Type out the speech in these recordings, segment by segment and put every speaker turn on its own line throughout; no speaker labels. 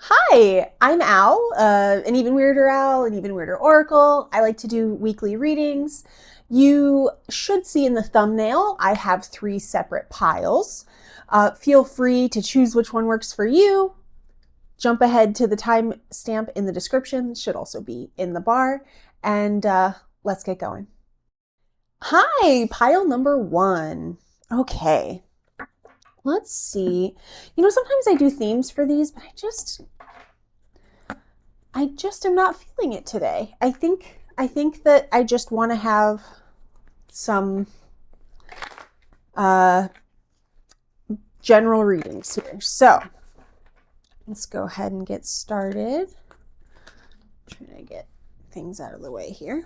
Hi, I'm Al, an even weirder Al, an even weirder Oracle. I like to do weekly readings. You should see in the thumbnail, I have 3 separate piles. Feel free to choose which one works for you. Jump ahead to the timestamp in the description, should also be in the bar, and let's get going. Hi, pile number 1. Okay, let's see. Sometimes I do themes for these, but I just am not feeling it today. I think that I just want to have some general readings here. So let's go ahead and get started. Trying to get things out of the way here.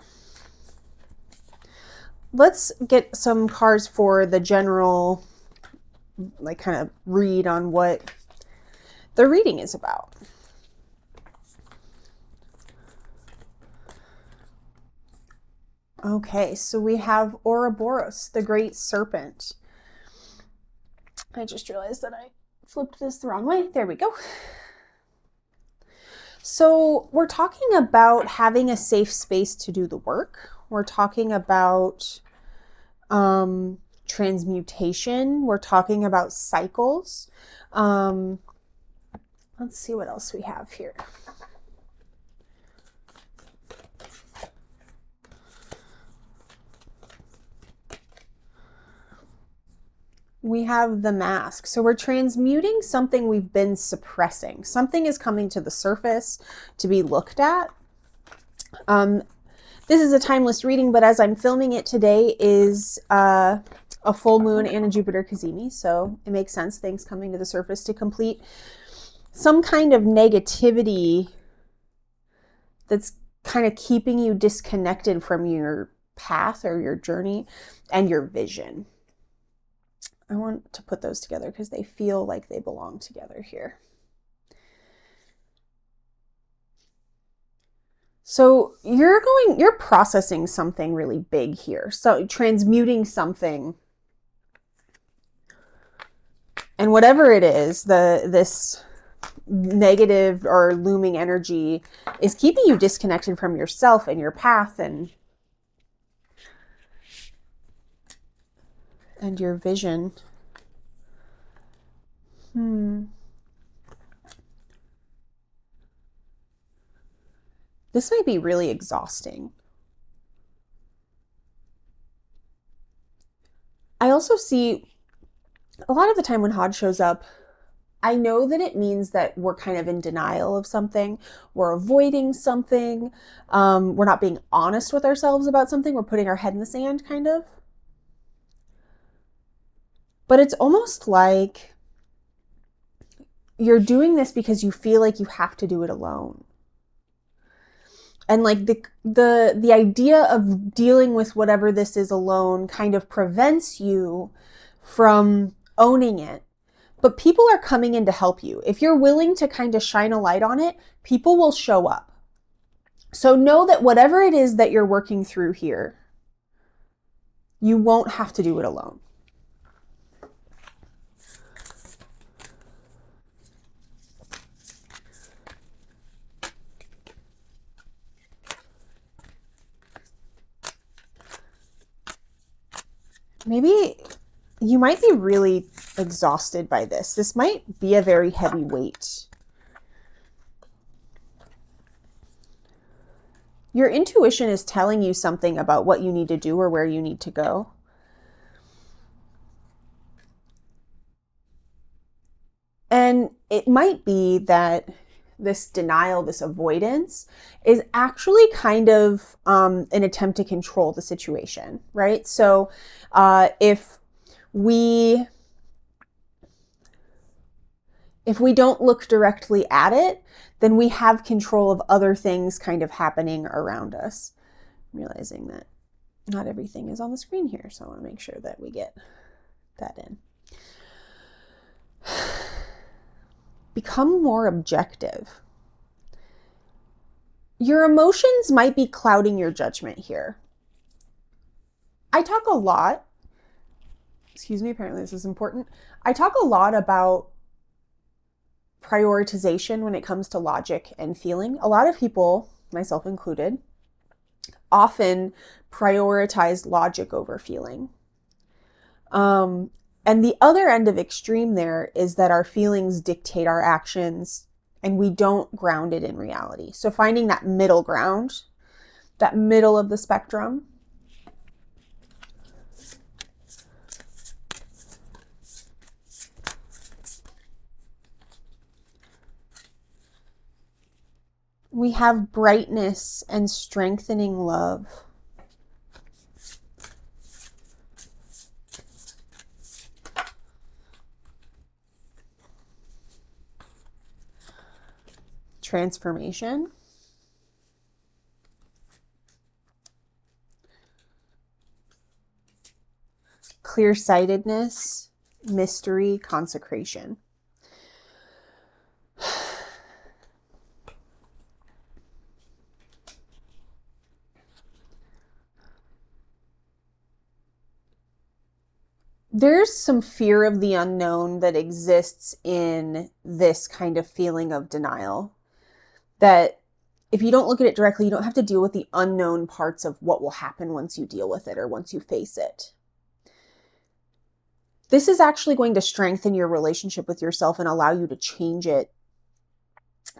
Let's get some cards for the general, like, kind of read on what the reading is about. Okay, so we have Ouroboros, the Great Serpent. I just realized that I flipped this the wrong way. There we go. So we're talking about having a safe space to do the work. We're talking about transmutation. We're talking about cycles. Let's see what else we have here. We have the mask. So we're transmuting something we've been suppressing. Something is coming to the surface to be looked at. This is a timeless reading, but as I'm filming it today is a full moon and a Jupiter Cazimi, so it makes sense, things coming to the surface to complete some kind of negativity that's kind of keeping you disconnected from your path or your journey and your vision. I want to put those together because they feel like they belong together here. So you're processing something really big here. So transmuting something, and whatever it is, this negative or looming energy is keeping you disconnected from yourself and your path and your vision. This might be really exhausting. I also see a lot of the time when Hod shows up, I know that it means that we're kind of in denial of something. We're avoiding something. We're not being honest with ourselves about something. We're putting our head in the sand, kind of. But it's almost like you're doing this because you feel like you have to do it alone. And like the idea of dealing with whatever this is alone kind of prevents you from owning it. But people are coming in to help you. If you're willing to kind of shine a light on it, people will show up. So know that whatever it is that you're working through here, you won't have to do it alone. Maybe you might be really exhausted by this. This might be a very heavy weight. Your intuition is telling you something about what you need to do or where you need to go. And it might be that this denial, this avoidance, is actually kind of an attempt to control the situation, right? So if we don't look directly at it, then we have control of other things kind of happening around us. I'm realizing that not everything is on the screen here, so I want to make sure that we get that in. Become more objective. Your emotions might be clouding your judgment here. I talk a lot, excuse me, apparently this is important. I talk a lot about prioritization when it comes to logic and feeling. A lot of people, myself included, often prioritize logic over feeling. And the other end of extreme there is that our feelings dictate our actions and we don't ground it in reality. So finding that middle ground, that middle of the spectrum. We have brightness and strengthening love. Transformation. Clear-sightedness, mystery, consecration. There's some fear of the unknown that exists in this kind of feeling of denial. That if you don't look at it directly, you don't have to deal with the unknown parts of what will happen once you deal with it or once you face it. This is actually going to strengthen your relationship with yourself and allow you to change it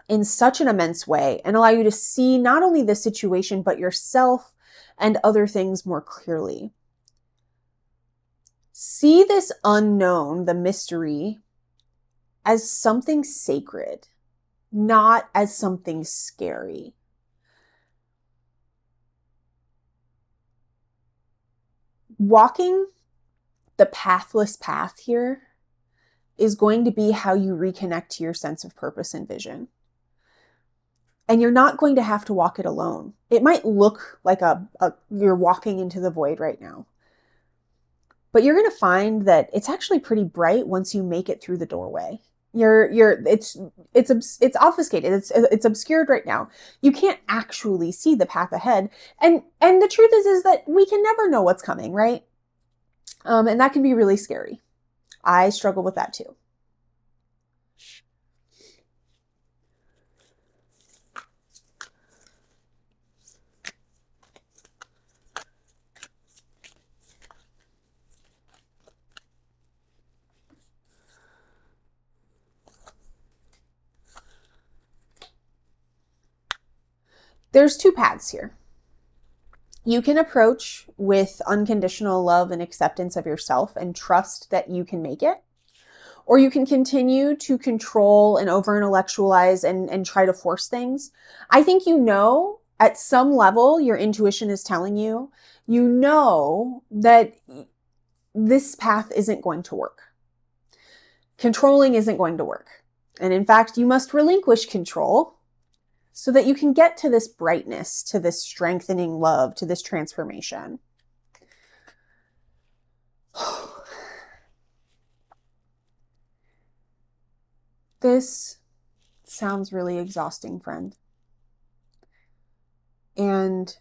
in such an immense way and allow you to see not only the situation, but yourself and other things more clearly. See this unknown, the mystery, as something sacred, not as something scary. Walking the pathless path here is going to be how you reconnect to your sense of purpose and vision. And you're not going to have to walk it alone. It might look like you're walking into the void right now. But you're going to find that it's actually pretty bright once you make it through the doorway. It's obfuscated. It's obscured right now. You can't actually see the path ahead. And the truth is that we can never know what's coming, right? And that can be really scary. I struggle with that too. There's two paths here. You can approach with unconditional love and acceptance of yourself and trust that you can make it. Or you can continue to control and over-intellectualize and try to force things. I think at some level, your intuition is telling you, that this path isn't going to work. Controlling isn't going to work. And in fact, you must relinquish control so that you can get to this brightness, to this strengthening love, to this transformation. This sounds really exhausting, friend. And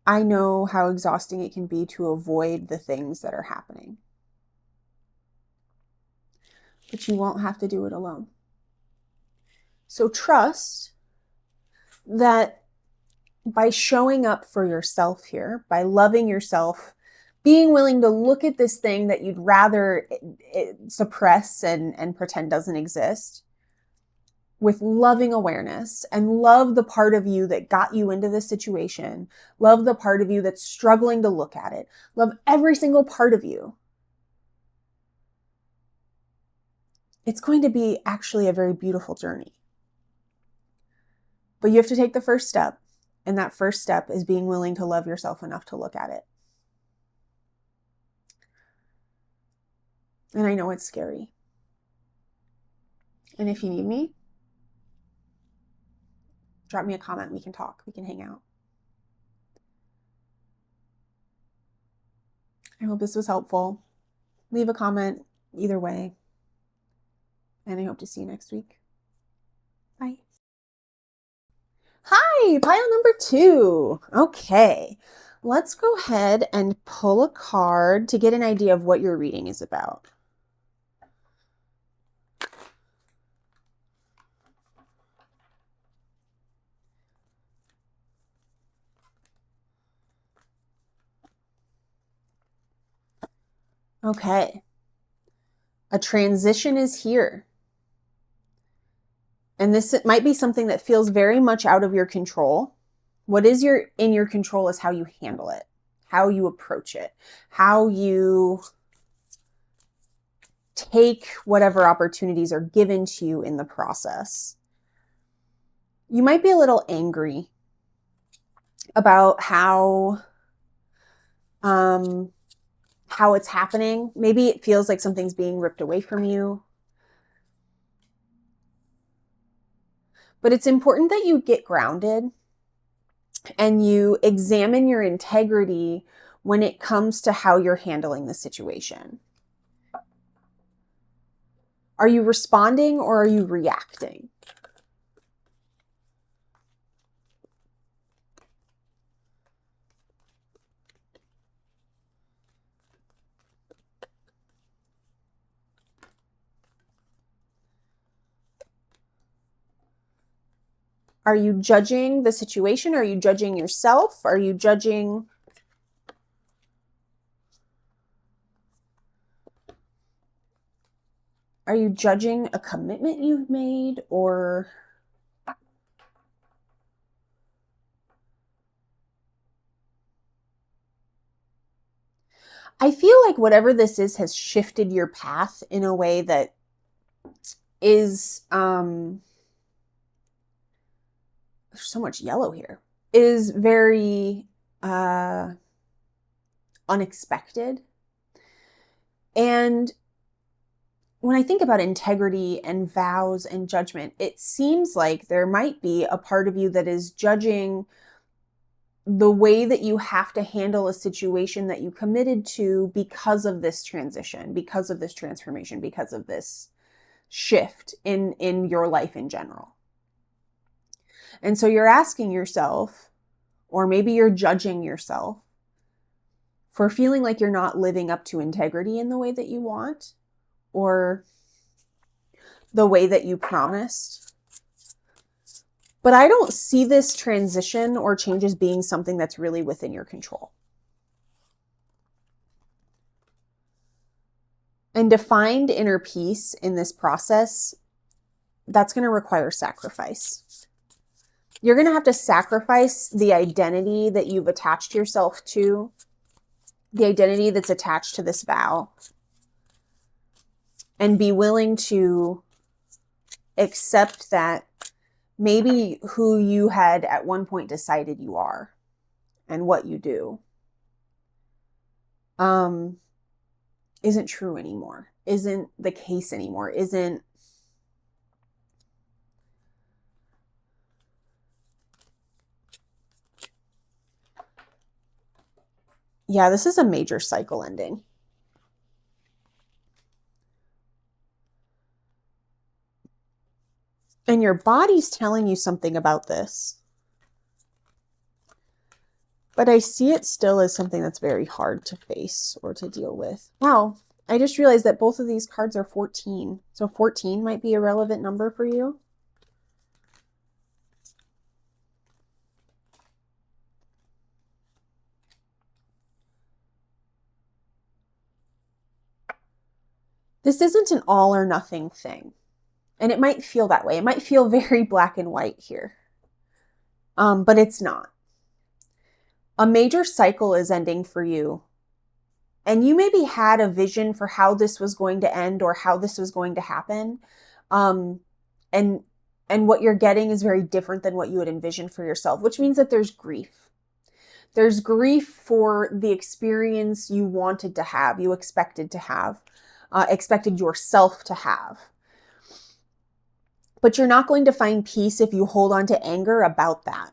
I know how exhausting it can be to avoid the things that are happening. But you won't have to do it alone. So trust that by showing up for yourself here, by loving yourself, being willing to look at this thing that you'd rather suppress and pretend doesn't exist with loving awareness, and love the part of you that got you into this situation, love the part of you that's struggling to look at it, love every single part of you. It's going to be actually a very beautiful journey. But you have to take the first step. And that first step is being willing to love yourself enough to look at it. And I know it's scary. And if you need me, drop me a comment. We can talk. We can hang out. I hope this was helpful. Leave a comment either way. And I hope to see you next week. Bye. Hi, pile number 2. Okay, let's go ahead and pull a card to get an idea of what your reading is about. Okay. A transition is here. And this might be something that feels very much out of your control. What is in your control is how you handle it, how you approach it, how you take whatever opportunities are given to you in the process. You might be a little angry about how it's happening. Maybe it feels like something's being ripped away from you. But it's important that you get grounded and you examine your integrity when it comes to how you're handling the situation. Are you responding or are you reacting? Are you judging the situation? Are you judging yourself? Are you judging a commitment you've made? Or I feel like whatever this is has shifted your path in a way that is there's so much yellow here, is very unexpected. And when I think about integrity and vows and judgment, it seems like there might be a part of you that is judging the way that you have to handle a situation that you committed to because of this transition, because of this transformation, because of this shift in your life in general. And so you're asking yourself, or maybe you're judging yourself for feeling like you're not living up to integrity in the way that you want, or the way that you promised. But I don't see this transition or changes being something that's really within your control. And to find inner peace in this process, that's going to require sacrifice. You're going to have to sacrifice the identity that you've attached yourself to, the identity that's attached to this vow, and be willing to accept that maybe who you had at one point decided you are and what you do isn't true anymore, isn't the case anymore, isn't. Yeah, this is a major cycle ending. And your body's telling you something about this. But I see it still as something that's very hard to face or to deal with. Wow, I just realized that both of these cards are 14. So 14 might be a relevant number for you. This isn't an all or nothing thing. And it might feel that way. It might feel very black and white here. But it's not. A major cycle is ending for you. And you maybe had a vision for how this was going to end or how this was going to happen. And what you're getting is very different than what you had envisioned for yourself, which means that there's grief. There's grief for the experience you wanted to have, you expected to have, expected yourself to have. But you're not going to find peace if you hold on to anger about that.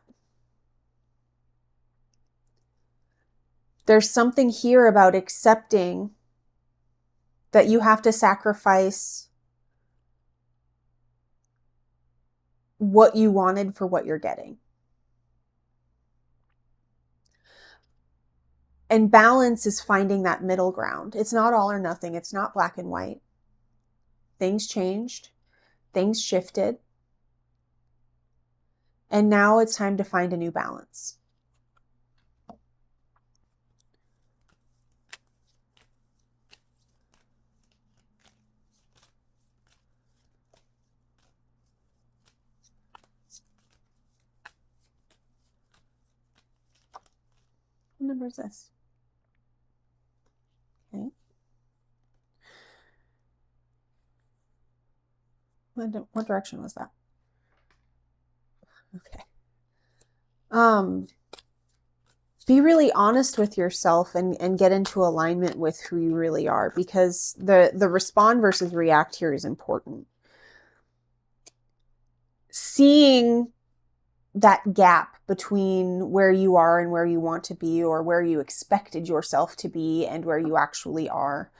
There's something here about accepting that you have to sacrifice what you wanted for what you're getting. And balance is finding that middle ground. It's not all or nothing. It's not black and white. Things changed. Things shifted. And now it's time to find a new balance. number is this? Okay. What direction was that? Okay. Be really honest with yourself and get into alignment with who you really are, because the respond versus react here is important. Seeing that gap between where you are and where you want to be, or where you expected yourself to be and where you actually are,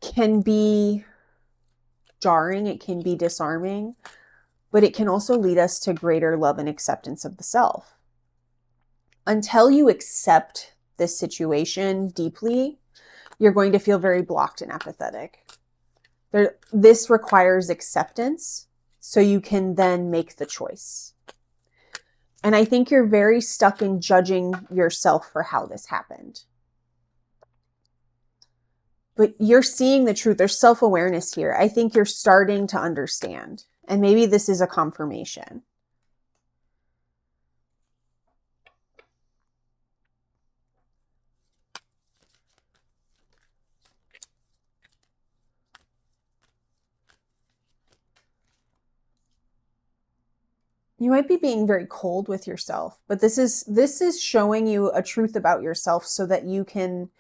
can be jarring. It can be disarming, but it can also lead us to greater love and acceptance of the self. Until you accept this situation deeply, you're going to feel very blocked and apathetic. This requires acceptance so you can then make the choice. And I think you're very stuck in judging yourself for how this happened. But you're seeing the truth. There's self-awareness here. I think you're starting to understand. And maybe this is a confirmation. You might be being very cold with yourself, but this is showing you a truth about yourself so that you can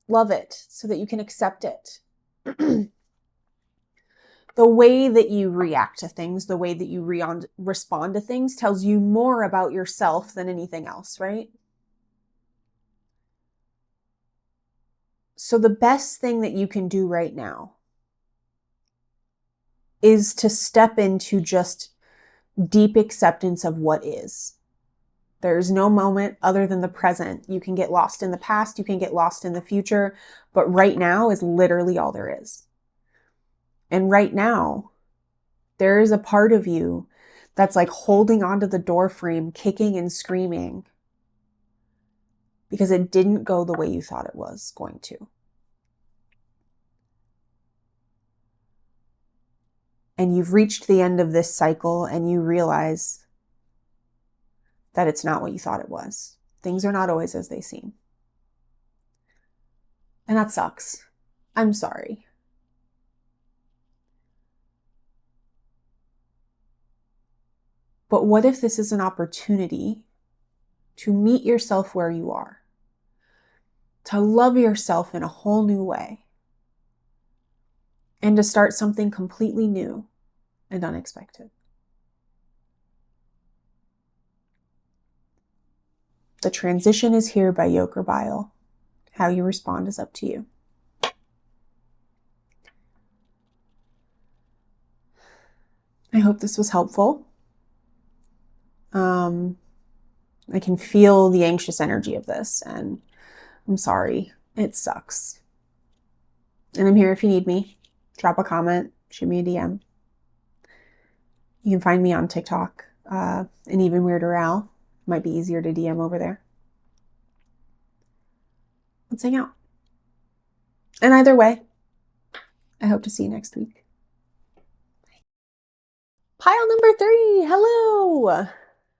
love it, so that you can accept it. The way that you react to things, the way that you respond to things tells you more about yourself than anything else, right? So the best thing that you can do right now is to step into just deep acceptance of what is. There's no moment other than the present. You can get lost in the past, you can get lost in the future, but right now is literally all there is. And right now, there is a part of you that's like holding onto the door frame, kicking and screaming because it didn't go the way you thought it was going to. And you've reached the end of this cycle and you realize that it's not what you thought it was. Things are not always as they seem. And that sucks. I'm sorry. But what if this is an opportunity to meet yourself where you are, to love yourself in a whole new way, and to start something completely new and unexpected? The transition is here by Yoke or Bile. How you respond is up to you. I hope this was helpful. I can feel the anxious energy of this, and I'm sorry. It sucks. And I'm here if you need me. Drop a comment, shoot me a DM. You can find me on TikTok, and Even Weirder Al. Might be easier to DM over there. Let's hang out. And either way, I hope to see you next week. Bye. Pile number 3. Hello.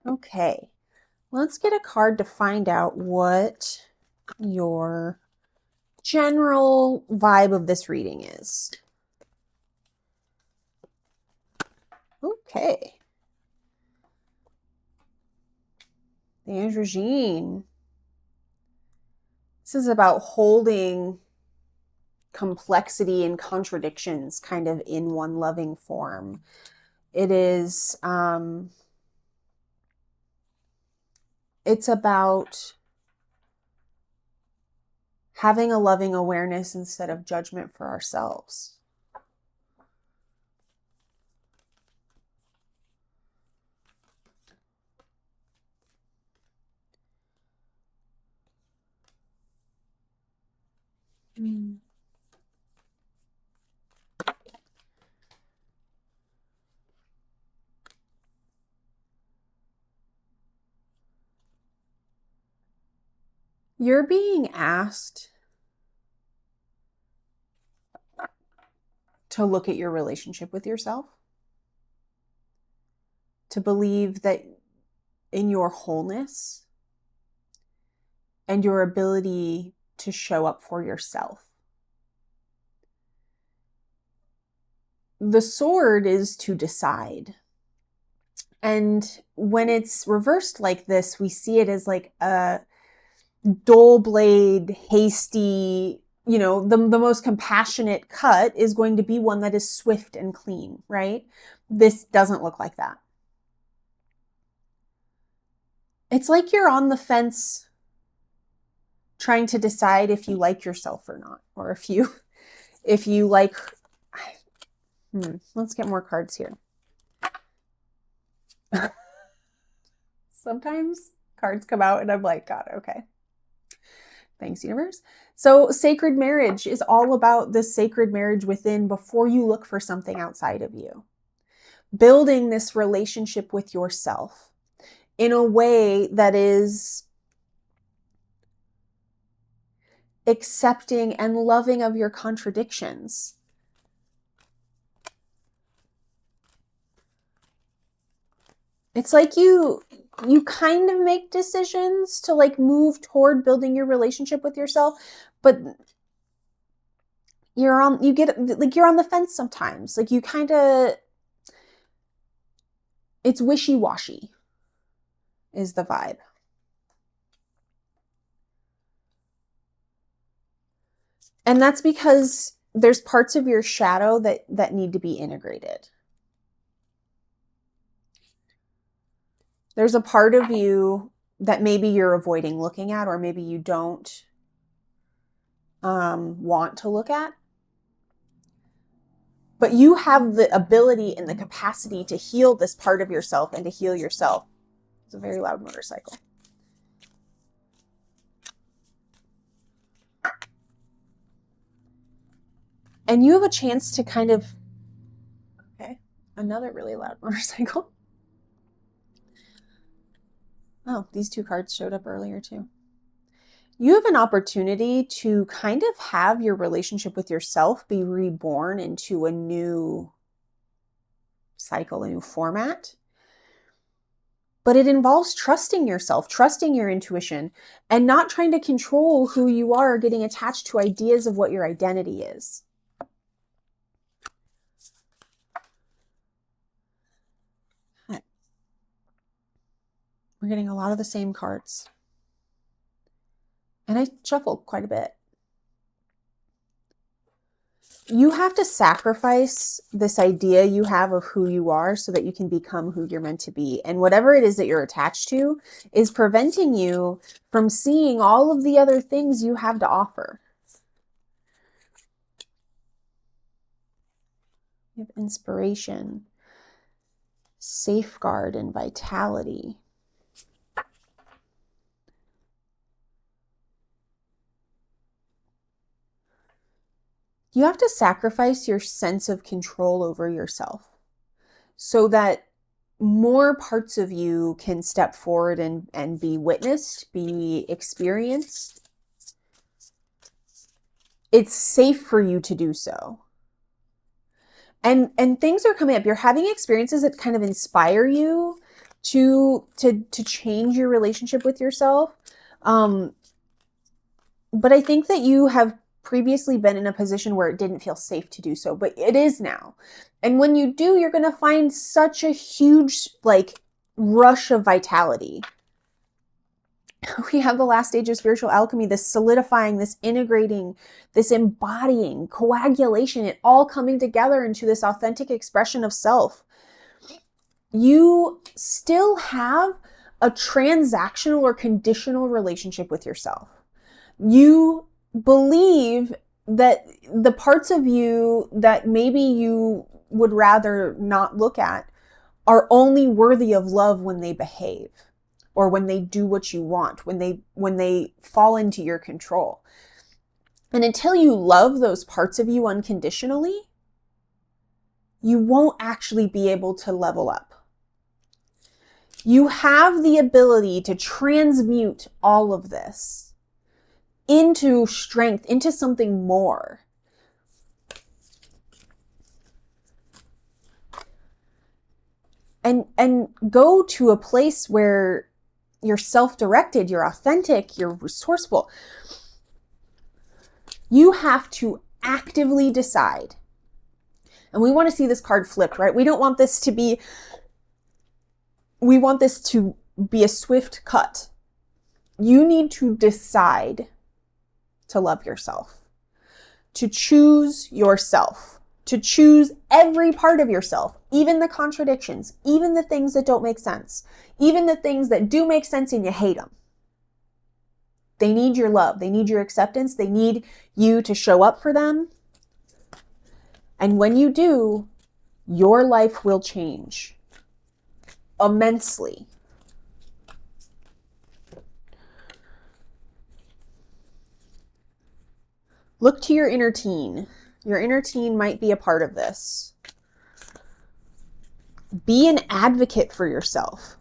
Okay. Let's get a card to find out what your general vibe of this reading is. Okay. There's Regine. This is about holding complexity and contradictions kind of in one loving form. It is, it's about having a loving awareness instead of judgment for ourselves. You're being asked to look at your relationship with yourself, to believe that in your wholeness, and your ability to show up for yourself. The sword is to decide. And when it's reversed like this, we see it as like a dull blade, hasty, the most compassionate cut is going to be one that is swift and clean, right? This doesn't look like that. It's like you're on the fence trying to decide if you like yourself or not, or if you like, let's get more cards here. Sometimes cards come out and I'm like, God, okay. Thanks, universe. So sacred marriage is all about this sacred marriage within before you look for something outside of you. Building this relationship with yourself in a way that is accepting and loving of your contradictions. It's like you kind of make decisions to like move toward building your relationship with yourself, but you're on the fence sometimes. Like you kind of, it's wishy-washy is the vibe. And that's because there's parts of your shadow that need to be integrated. There's a part of you that maybe you're avoiding looking at, or maybe you don't want to look at. But you have the ability and the capacity to heal this part of yourself and to heal yourself. It's a very loud motorcycle. And you have a chance to kind of, okay, another really loud motorcycle. Oh, these two cards showed up earlier too. You have an opportunity to kind of have your relationship with yourself be reborn into a new cycle, a new format. But it involves trusting yourself, trusting your intuition, and not trying to control who you are, getting attached to ideas of what your identity is. We're getting a lot of the same cards. And I shuffled quite a bit. You have to sacrifice this idea you have of who you are so that you can become who you're meant to be. And whatever it is that you're attached to is preventing you from seeing all of the other things you have to offer. You have inspiration, safeguard, and vitality. You have to sacrifice your sense of control over yourself so that more parts of you can step forward and be witnessed, be experienced. It's safe for you to do so. And things are coming up. You're having experiences that kind of inspire you to change your relationship with yourself. But I think that you have previously been in a position where it didn't feel safe to do so, but it is now. And when you do, you're going to find such a huge rush of vitality. We have the last stage of spiritual alchemy, this solidifying, this integrating, this embodying, coagulation, it all coming together into this authentic expression of self. You still have a transactional or conditional relationship with yourself. You believe that the parts of you that maybe you would rather not look at are only worthy of love when they behave, or when they do what you want, when they fall into your control. And until you love those parts of you unconditionally, you won't actually be able to level up. You have the ability to transmute all of this into strength, into something more. And go to a place where you're self-directed, you're authentic, you're resourceful. You have to actively decide. And we want to see this card flipped, right? We don't want this to be, we want this to be a swift cut. You need to decide to love yourself, to choose yourself, to choose every part of yourself, even the contradictions, even the things that don't make sense, even the things that do make sense and you hate them. They need your love. They need your acceptance. They need you to show up for them. And when you do, your life will change immensely. Look to your inner teen. Your inner teen might be a part of this. Be an advocate for yourself.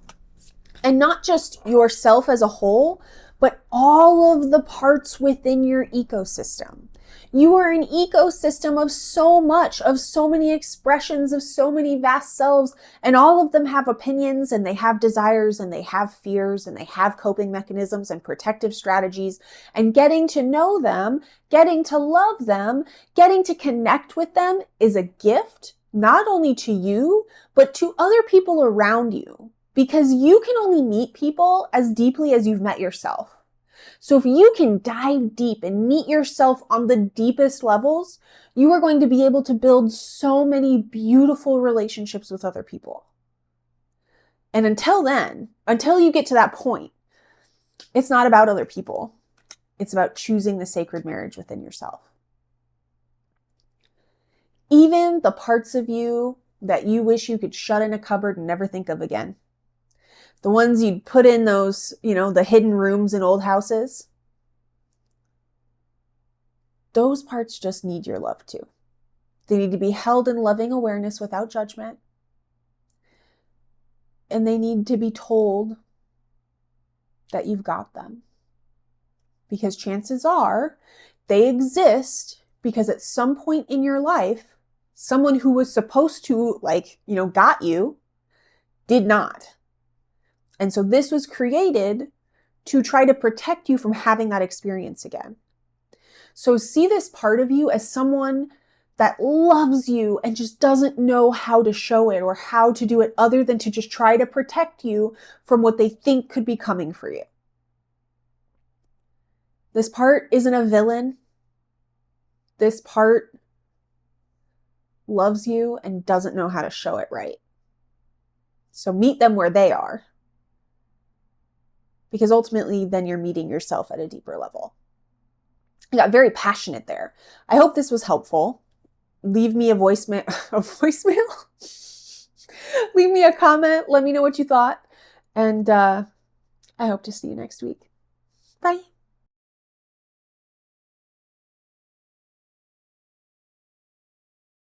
And not just yourself as a whole, but all of the parts within your ecosystem. You are an ecosystem of so much, of so many expressions, of so many vast selves, and all of them have opinions, and they have desires, and they have fears, and they have coping mechanisms and protective strategies. And getting to know them, getting to love them, getting to connect with them is a gift, not only to you, but to other people around you. Because you can only meet people as deeply as you've met yourself. So if you can dive deep and meet yourself on the deepest levels, you are going to be able to build so many beautiful relationships with other people. And until then, until you get to that point, it's not about other people. It's about choosing the sacred marriage within yourself. Even the parts of you that you wish you could shut in a cupboard and never think of again. The ones you'd put in those, the hidden rooms in old houses. Those parts just need your love too. They need to be held in loving awareness without judgment. And they need to be told that you've got them. Because chances are they exist because at some point in your life, someone who was supposed to, got you, did not. And so this was created to try to protect you from having that experience again. So see this part of you as someone that loves you and just doesn't know how to show it or how to do it other than to just try to protect you from what they think could be coming for you. This part isn't a villain. This part loves you and doesn't know how to show it right. So meet them where they are. Because ultimately, then you're meeting yourself at a deeper level. I got very passionate there. I hope this was helpful. Leave me a voicemail. Leave me a comment. Let me know what you thought. And I hope to see you next week. Bye.